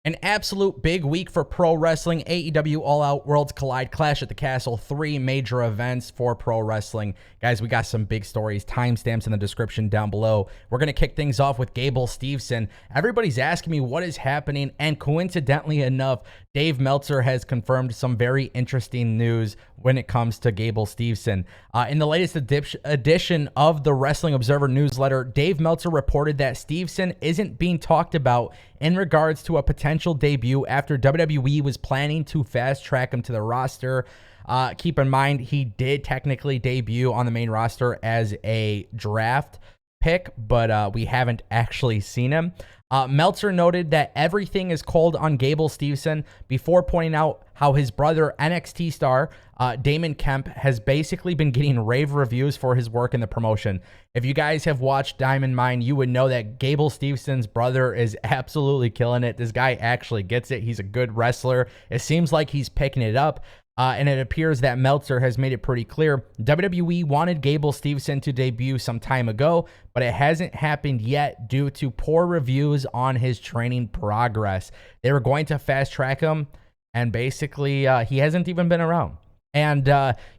An absolute big week for pro wrestling. AEW All Out Worlds Collide, Clash at the Castle, 3 major events for pro wrestling. Guys, we got some big stories, timestamps in the description down below. We're going to kick things off with Gable Steveson. Everybody's asking me what is happening, and coincidentally enough, Dave Meltzer has confirmed some very interesting news when it comes to Gable Steveson. In the latest edition of the Wrestling Observer newsletter, Dave Meltzer reported that Steveson isn't being talked about in regards to a potential debut after WWE was planning to fast track him to the roster. Keep in mind, he did technically debut on the main roster as a draft pick, but we haven't actually seen him. Meltzer noted that everything is cold on Gable Steveson before pointing out how his brother, NXT star Damon Kemp, has basically been getting rave reviews for his work in the promotion. If you guys have watched Diamond Mine, you would know that Gable Stevenson's brother is absolutely killing it. This guy actually gets it. He's a good wrestler. It seems like he's picking it up. And it appears that Meltzer has made it pretty clear WWE wanted Gable Steveson to debut some time ago, but it hasn't happened yet due to poor reviews on his training progress. They were going to fast track him, and basically he hasn't even been around. And,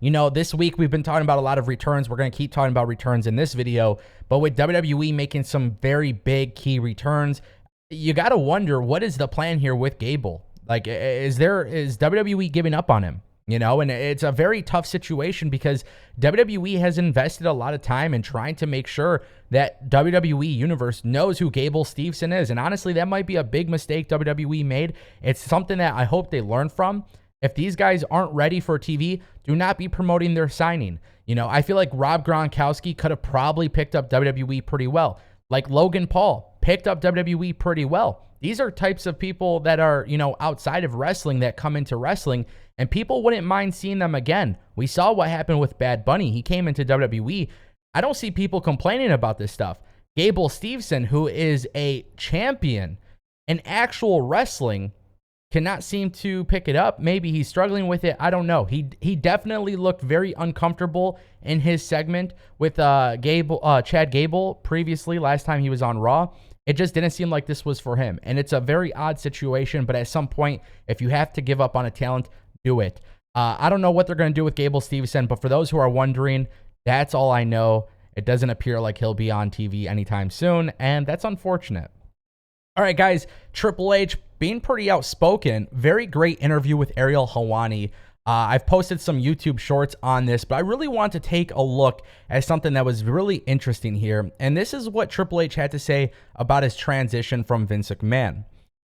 you know, this week we've been talking about a lot of returns. We're going to keep talking about returns in this video, but with WWE making some very big key returns, you got to wonder, what is the plan here with Gable? Like, is WWE giving up on him? You know, and it's a very tough situation because WWE has invested a lot of time in trying to make sure that WWE Universe knows who Gable Steveson is. And honestly, that might be a big mistake WWE made. It's something that I hope they learn from. If these guys aren't ready for TV, do not be promoting their signing. You know, I feel like Rob Gronkowski could have probably picked up WWE pretty well. Like Logan Paul picked up WWE pretty well. These are types of people that are, you know, outside of wrestling that come into wrestling, and people wouldn't mind seeing them again. We saw what happened with Bad Bunny. He came into WWE. I don't see people complaining about this stuff. Gable Steveson, who is a champion in actual wrestling, cannot seem to pick it up. Maybe he's struggling with it. I don't know. He definitely looked very uncomfortable in his segment with Chad Gable previously, last time he was on Raw. It just didn't seem like this was for him. And it's a very odd situation, but at some point, if you have to give up on a talent, do it. I don't know what they're going to do with Gable Steveson, but for those who are wondering, that's all I know. It doesn't appear like he'll be on TV anytime soon, and that's unfortunate. All right, guys, Triple H being pretty outspoken. Very great interview with Ariel Helwani. I've posted some YouTube shorts on this, but I really want to take a look at something that was really interesting here. And this is what Triple H had to say about his transition from Vince McMahon.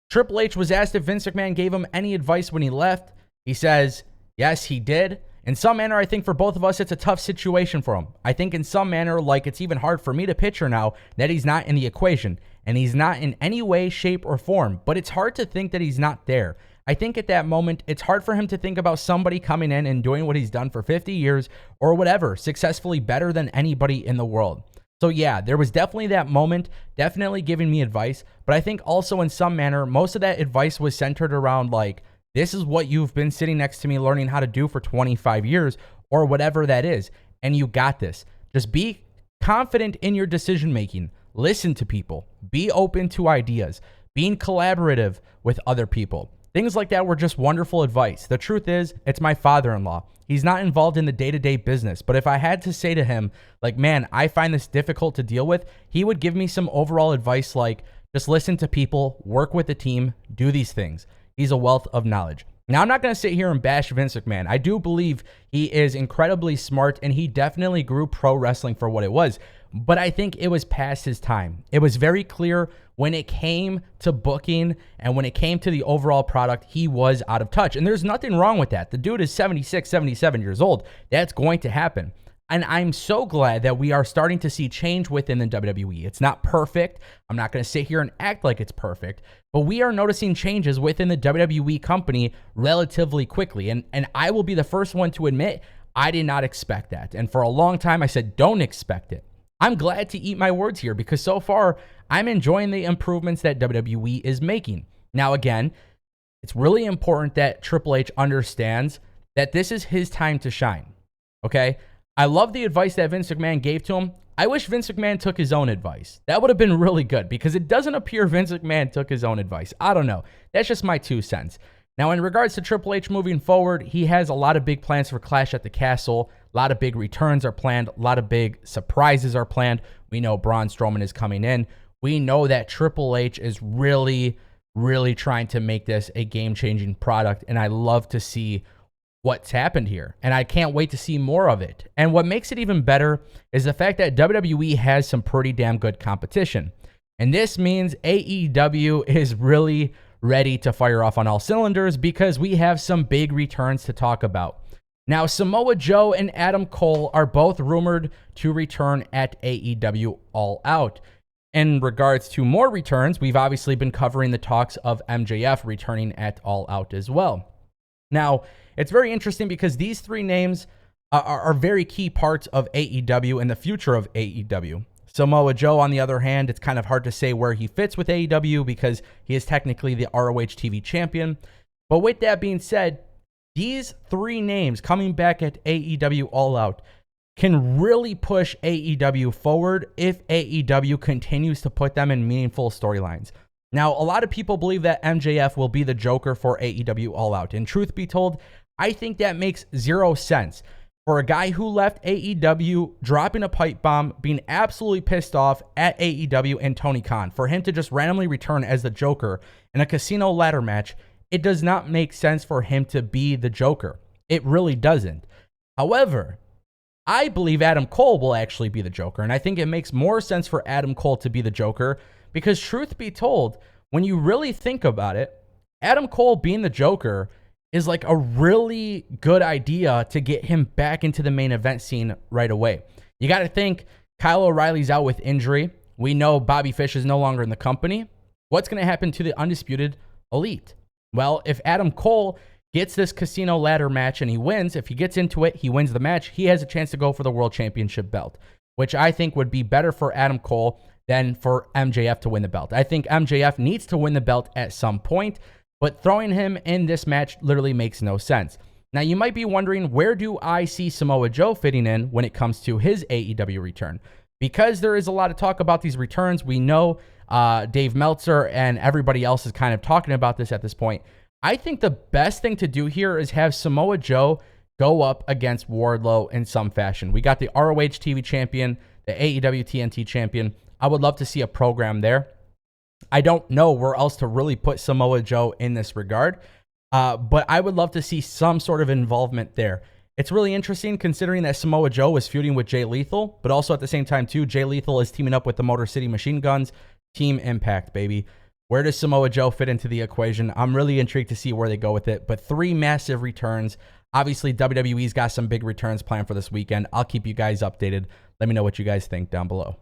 Triple H was asked if Vince McMahon gave him any advice when he left. He says, yes, he did. In some manner, I think for both of us, it's a tough situation for him. I think in some manner, like it's even hard for me to picture now that he's not in the equation. And he's not in any way, shape, or form. But it's hard to think that he's not there. I think at that moment, it's hard for him to think about somebody coming in and doing what he's done for 50 years or whatever, successfully better than anybody in the world. So yeah, there was definitely that moment, definitely giving me advice. But I think also in some manner, most of that advice was centered around like, this is what you've been sitting next to me learning how to do for 25 years or whatever that is. And you got this. Just be confident in your decision making. Listen to people. Be open to ideas. Being collaborative with other people. Things like that were just wonderful advice. The truth is, it's my father-in-law. He's not involved in the day-to-day business. But if I had to say to him, like, man, I find this difficult to deal with, he would give me some overall advice like, just listen to people, work with the team, do these things. He's a wealth of knowledge. Now, I'm not going to sit here and bash Vince McMahon. I do believe he is incredibly smart, and he definitely grew pro wrestling for what it was. But I think it was past his time. It was very clear when it came to booking and when it came to the overall product, he was out of touch. And there's nothing wrong with that. The dude is 76, 77 years old. That's going to happen. And I'm so glad that we are starting to see change within the WWE. It's not perfect. I'm not going to sit here and act like it's perfect. But we are noticing changes within the WWE company relatively quickly. And I will be the first one to admit I did not expect that. And for a long time, I said, don't expect it. I'm glad to eat my words here because so far, I'm enjoying the improvements that WWE is making. Now, again, it's really important that Triple H understands that this is his time to shine, okay? I love the advice that Vince McMahon gave to him. I wish Vince McMahon took his own advice. That would have been really good because it doesn't appear Vince McMahon took his own advice. I don't know. That's just my 2 cents. Now, in regards to Triple H moving forward, he has a lot of big plans for Clash at the Castle. A lot of big returns are planned. A lot of big surprises are planned. We know Braun Strowman is coming in. We know that Triple H is really trying to make this a game-changing product, and I love to see what's happened here, and I can't wait to see more of it. And what makes it even better is the fact that WWE has some pretty damn good competition, and this means AEW is really ready to fire off on all cylinders because we have some big returns to talk about. Now, Samoa Joe and Adam Cole are both rumored to return at AEW All Out. In regards to more returns, we've obviously been covering the talks of MJF returning at All Out as well. Now, it's very interesting because these 3 names are very key parts of AEW and the future of AEW. Samoa Joe, on the other hand, it's kind of hard to say where he fits with AEW because he is technically the ROH TV champion. But with that being said, these 3 names coming back at AEW All Out can really push AEW forward if AEW continues to put them in meaningful storylines. Now, a lot of people believe that MJF will be the Joker for AEW All Out. And truth be told, I think that makes 0 sense. For a guy who left AEW, dropping a pipe bomb, being absolutely pissed off at AEW and Tony Khan, for him to just randomly return as the Joker in a casino ladder match, it does not make sense for him to be the Joker. It really doesn't. However, I believe Adam Cole will actually be the Joker, and I think it makes more sense for Adam Cole to be the Joker because truth be told, when you really think about it, Adam Cole being the Joker is like a really good idea to get him back into the main event scene right away. You got to think Kyle O'Reilly's out with injury. We know Bobby Fish is no longer in the company. What's going to happen to the Undisputed Elite? Well, if Adam Cole gets this casino ladder match and he wins, if he gets into it, he wins the match, he has a chance to go for the World Championship belt, which I think would be better for Adam Cole than for MJF to win the belt. I think MJF needs to win the belt at some point, but throwing him in this match literally makes no sense. Now, you might be wondering, where do I see Samoa Joe fitting in when it comes to his AEW return? Because there is a lot of talk about these returns. We know Dave Meltzer and everybody else is kind of talking about this at this point. I think the best thing to do here is have Samoa Joe go up against Wardlow in some fashion. We got the ROH TV champion, the AEW TNT champion. I would love to see a program there. I don't know where else to really put Samoa Joe in this regard, but I would love to see some sort of involvement there. It's really interesting considering that Samoa Joe was feuding with Jay Lethal, but also at the same time, too, Jay Lethal is teaming up with the Motor City Machine Guns. Team Impact, baby. Where does Samoa Joe fit into the equation? I'm really intrigued to see where they go with it, but 3 massive returns. Obviously, WWE's got some big returns planned for this weekend. I'll keep you guys updated. Let me know what you guys think down below.